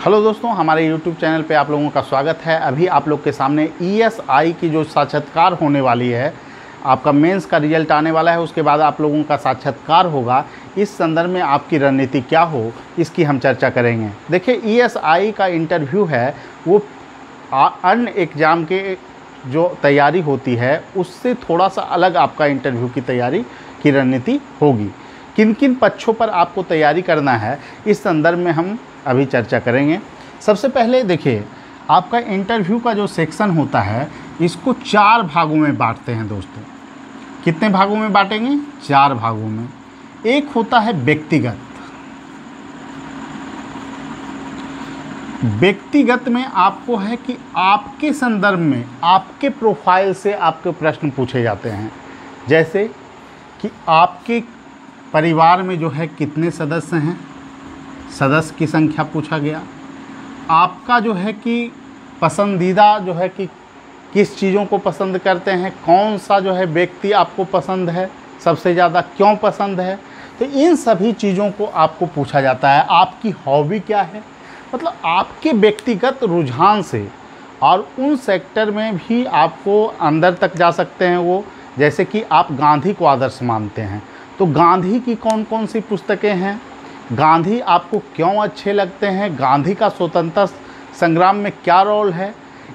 Hello दोस्तों, हमारे YouTube channel पे आप लोगों का स्वागत है। अभी आप लोग के सामने ESI की जो साक्षात्कार होने वाली है, आपका मेंस का रिजल्ट आने वाला है, उसके बाद आप लोगों का साक्षात्कार होगा। इस संदर्भ में आपकी रणनीति क्या हो, इसकी हम चर्चा करेंगे। देखिए, ESI का इंटरव्यू है वो अन्य एग्ज़ाम के जो तैयारी होती है उससे थोड़ा सा अलग आपका इंटरव्यू की तैयारी की रणनीति होगी। किन किन पक्षों पर आपको तैयारी करना है, इस संदर्भ में हम अभी चर्चा करेंगे। सबसे पहले देखिए, आपका इंटरव्यू का जो सेक्शन होता है इसको 4 भागों में बांटते हैं दोस्तों। कितने भागों में बांटेंगे? 4 भागों में। एक होता है व्यक्तिगत। व्यक्तिगत में आपको है कि आपके संदर्भ में, आपके प्रोफाइल से आपके प्रश्न पूछे जाते हैं। जैसे कि आपके परिवार में जो है कितने सदस्य हैं, सदस्य की संख्या पूछा गया। आपका जो है कि पसंदीदा जो है कि किस चीज़ों को पसंद करते हैं, कौन सा जो है व्यक्ति आपको पसंद है सबसे ज़्यादा, क्यों पसंद है, तो इन सभी चीज़ों को आपको पूछा जाता है। आपकी हॉबी क्या है, मतलब आपके व्यक्तिगत रुझान से, और उन सेक्टर में भी आपको अंदर तक जा सकते हैं वो। जैसे कि आप गांधी को आदर्श मानते हैं तो गांधी की कौन कौन सी पुस्तकें हैं, गांधी आपको क्यों अच्छे लगते हैं, गांधी का स्वतंत्रता संग्राम में क्या रोल है,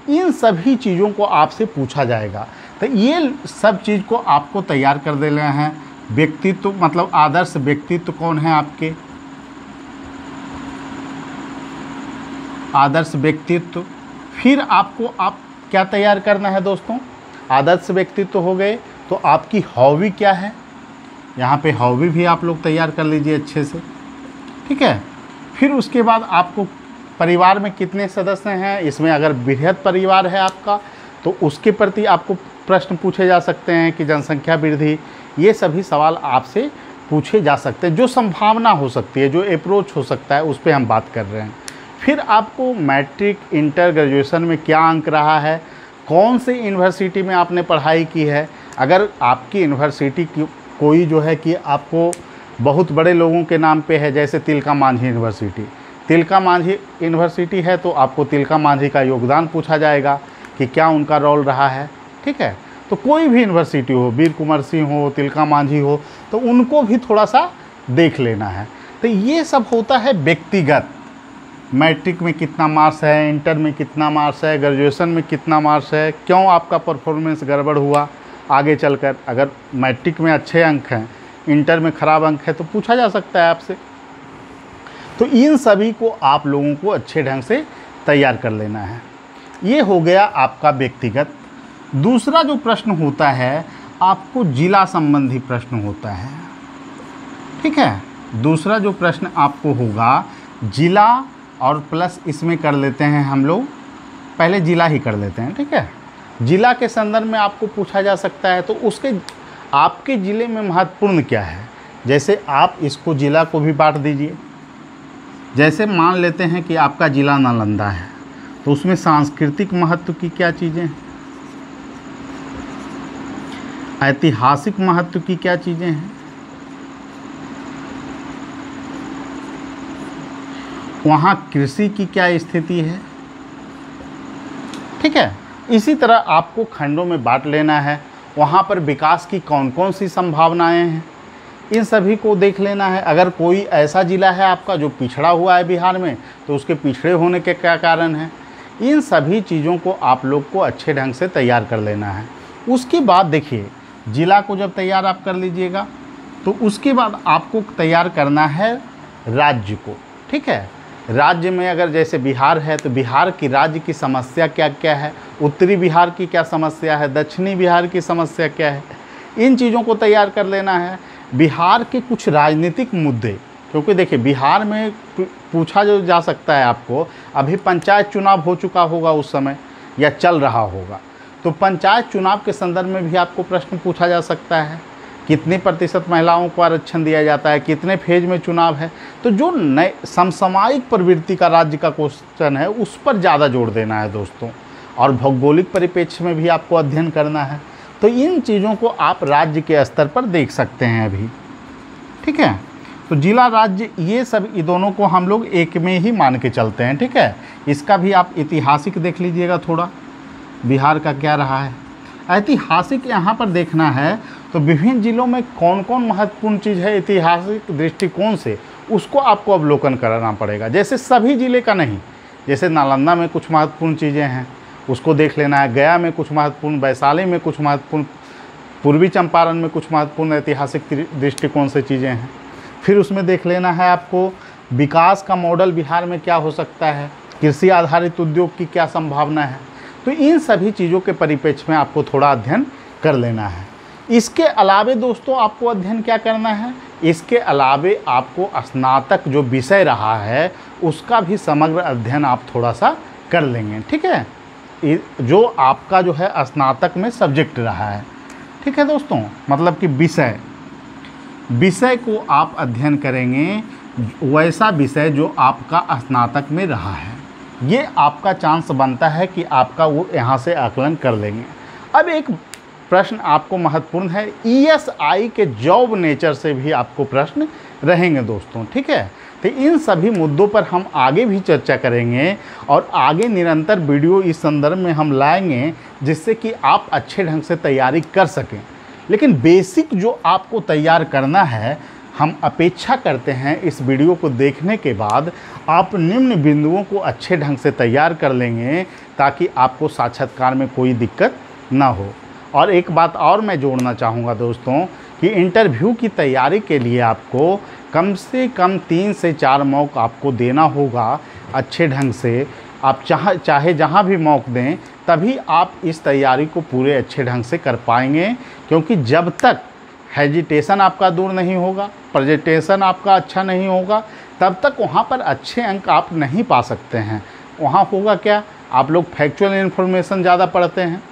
इन सभी चीज़ों को आपसे पूछा जाएगा। तो ये सब चीज़ को आपको तैयार कर देना है। व्यक्तित्व मतलब आदर्श व्यक्तित्व कौन है आपके, आदर्श व्यक्तित्व। फिर आपको क्या तैयार करना है दोस्तों? आदर्श व्यक्तित्व हो गए, तो आपकी हॉबी क्या है, यहाँ पे हॉबी भी आप लोग तैयार कर लीजिए अच्छे से, ठीक है। फिर उसके बाद आपको परिवार में कितने सदस्य हैं, इसमें अगर बृहद परिवार है आपका तो उसके प्रति आपको प्रश्न पूछे जा सकते हैं कि जनसंख्या वृद्धि, ये सभी सवाल आपसे पूछे जा सकते हैं। जो संभावना हो सकती है, जो अप्रोच हो सकता है, उस पर हम बात कर रहे हैं। फिर आपको मैट्रिक, इंटर, ग्रेजुएशन में क्या अंक रहा है, कौन से यूनिवर्सिटी में आपने पढ़ाई की है। अगर आपकी यूनिवर्सिटी की कोई जो है कि आपको बहुत बड़े लोगों के नाम पे है, जैसे तिलका मांझी यूनिवर्सिटी, तिलका मांझी यूनिवर्सिटी है तो आपको तिलका मांझी का योगदान पूछा जाएगा कि क्या उनका रोल रहा है, ठीक है। तो कोई भी यूनिवर्सिटी हो, वीर कुंवर सिंह हो, तिलका मांझी हो, तो उनको भी थोड़ा सा देख लेना है। तो ये सब होता है व्यक्तिगत। मैट्रिक में कितना मार्क्स है, इंटर में कितना मार्क्स है, ग्रेजुएशन में कितना मार्क्स है, क्यों आपका परफॉर्मेंस गड़बड़ हुआ आगे चलकर। अगर मैट्रिक में अच्छे अंक हैं, इंटर में ख़राब अंक है, तो पूछा जा सकता है आपसे। तो इन सभी को आप लोगों को अच्छे ढंग से तैयार कर लेना है। ये हो गया आपका व्यक्तिगत। दूसरा जो प्रश्न होता है, आपको जिला संबंधी प्रश्न होता है, ठीक है। दूसरा जो प्रश्न आपको होगा जिला, और प्लस इसमें कर लेते हैं हम लोग, पहले जिला ही कर लेते हैं, ठीक है। जिला के संदर्भ में आपको पूछा जा सकता है, तो उसके आपके ज़िले में महत्वपूर्ण क्या है। जैसे आप इसको जिला को भी बांट दीजिए। जैसे मान लेते हैं कि आपका ज़िला नालंदा है, तो उसमें सांस्कृतिक महत्व की क्या चीज़ें हैं, ऐतिहासिक महत्व की क्या चीज़ें हैं, वहाँ कृषि की क्या स्थिति है, ठीक है। इसी तरह आपको खंडों में बांट लेना है, वहाँ पर विकास की कौन कौन सी संभावनाएं हैं, इन सभी को देख लेना है। अगर कोई ऐसा ज़िला है आपका जो पिछड़ा हुआ है बिहार में, तो उसके पिछड़े होने के क्या कारण हैं, इन सभी चीज़ों को आप लोग को अच्छे ढंग से तैयार कर लेना है। उसके बाद देखिए, ज़िला को जब तैयार आप कर लीजिएगा, तो उसके बाद आपको तैयार करना है राज्य को, ठीक है। राज्य में अगर जैसे बिहार है, तो बिहार की राज्य की समस्या क्या क्या है, उत्तरी बिहार की क्या समस्या है, दक्षिणी बिहार की समस्या क्या है, इन चीज़ों को तैयार कर लेना है। बिहार के कुछ राजनीतिक मुद्दे, क्योंकि देखिए बिहार में पूछा जो जा सकता है आपको, अभी पंचायत चुनाव हो चुका होगा उस समय, या चल रहा होगा, तो पंचायत चुनाव के संदर्भ में भी आपको प्रश्न पूछा जा सकता है। कितने प्रतिशत महिलाओं को आरक्षण दिया जाता है, कितने फेज में चुनाव है। तो जो नए समसामयिक प्रवृत्ति का राज्य का क्वेश्चन है, उस पर ज़्यादा जोर देना है दोस्तों। और भौगोलिक परिप्रेक्ष्य में भी आपको अध्ययन करना है। तो इन चीज़ों को आप राज्य के स्तर पर देख सकते हैं अभी, ठीक है। तो जिला राज्य ये सब ये दोनों को हम लोग एक में ही मान के चलते हैं, ठीक है। इसका भी आप ऐतिहासिक देख लीजिएगा थोड़ा, बिहार का क्या रहा है। ऐतिहासिक यहाँ पर देखना है तो विभिन्न जिलों में कौन कौन महत्वपूर्ण चीज़ है ऐतिहासिक दृष्टिकोण से, उसको आपको अवलोकन करना पड़ेगा। जैसे सभी ज़िले का नहीं, जैसे नालंदा में कुछ महत्वपूर्ण चीज़ें हैं उसको देख लेना है, गया में कुछ महत्वपूर्ण, वैशाली में कुछ महत्वपूर्ण, पूर्वी चंपारण में कुछ महत्वपूर्ण ऐतिहासिक दृष्टिकोण से चीज़ें हैं। फिर उसमें देख लेना है आपको विकास का मॉडल बिहार में क्या हो सकता है, कृषि आधारित उद्योग की क्या संभावना है। तो इन सभी चीज़ों के परिप्रेक्ष्य में आपको थोड़ा अध्ययन कर लेना है। इसके अलावे दोस्तों आपको अध्ययन क्या करना है, इसके अलावे आपको स्नातक जो विषय रहा है उसका भी समग्र अध्ययन आप थोड़ा सा कर लेंगे, ठीक है। जो आपका जो है स्नातक में सब्जेक्ट रहा है, ठीक है दोस्तों, मतलब कि विषय को आप अध्ययन करेंगे, वैसा विषय जो आपका स्नातक में रहा है, ये आपका चांस बनता है कि आपका वो यहाँ से आकलन कर लेंगे। अब एक प्रश्न आपको महत्वपूर्ण है, ESI के जॉब नेचर से भी आपको प्रश्न रहेंगे दोस्तों, ठीक है। तो इन सभी मुद्दों पर हम आगे भी चर्चा करेंगे और आगे निरंतर वीडियो इस संदर्भ में हम लाएंगे जिससे कि आप अच्छे ढंग से तैयारी कर सकें। लेकिन बेसिक जो आपको तैयार करना है, हम अपेक्षा करते हैं इस वीडियो को देखने के बाद आप निम्न बिंदुओं को अच्छे ढंग से तैयार कर लेंगे ताकि आपको साक्षात्कार में कोई दिक्कत ना हो। और एक बात और मैं जोड़ना चाहूँगा दोस्तों कि इंटरव्यू की तैयारी के लिए आपको कम से कम 3 से 4 मॉक आपको देना होगा अच्छे ढंग से। आप चाहे जहाँ भी मॉक दें तभी आप इस तैयारी को पूरे अच्छे ढंग से कर पाएंगे, क्योंकि जब तक हेजिटेशन आपका दूर नहीं होगा, प्रेजेंटेशन आपका अच्छा नहीं होगा, तब तक वहाँ पर अच्छे अंक आप नहीं पा सकते हैं। वहाँ होगा क्या, आप लोग फैक्चुअल इन्फॉर्मेशन ज़्यादा पढ़ते हैं,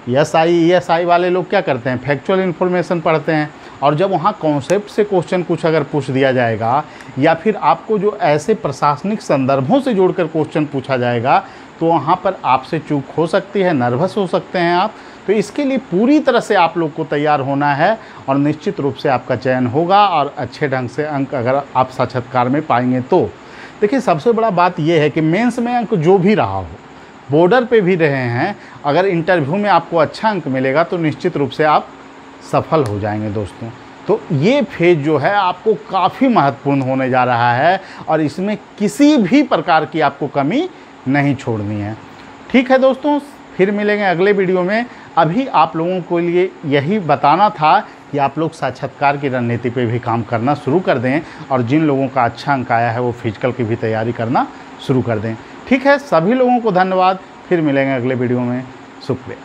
ESI वाले लोग क्या करते हैं, फैक्चुअल इन्फॉर्मेशन पढ़ते हैं, और जब वहाँ कॉन्सेप्ट से क्वेश्चन कुछ अगर पूछ दिया जाएगा या फिर आपको जो ऐसे प्रशासनिक संदर्भों से जोड़कर क्वेश्चन पूछा जाएगा तो वहाँ पर आपसे चूक हो सकती है, नर्वस हो सकते हैं आप। तो इसके लिए पूरी तरह से आप लोग को तैयार होना है और निश्चित रूप से आपका चयन होगा और अच्छे ढंग से अंक अगर आप साक्षात्कार में पाएंगे तो। देखिए सबसे बड़ा बात यह है कि मेंस में अंक जो भी रहा हो, बॉर्डर पे भी रहे हैं, अगर इंटरव्यू में आपको अच्छा अंक मिलेगा तो निश्चित रूप से आप सफल हो जाएंगे दोस्तों। तो ये फेज जो है आपको काफ़ी महत्वपूर्ण होने जा रहा है और इसमें किसी भी प्रकार की आपको कमी नहीं छोड़नी है, ठीक है दोस्तों। फिर मिलेंगे अगले वीडियो में। अभी आप लोगों के लिए यही बताना था कि आप लोग साक्षात्कार की रणनीति पे भी काम करना शुरू कर दें और जिन लोगों का अच्छा अंक आया है वो फिजिकल की भी तैयारी करना शुरू कर दें, ठीक है। सभी लोगों को धन्यवाद। फिर मिलेंगे अगले वीडियो में। शुक्रिया।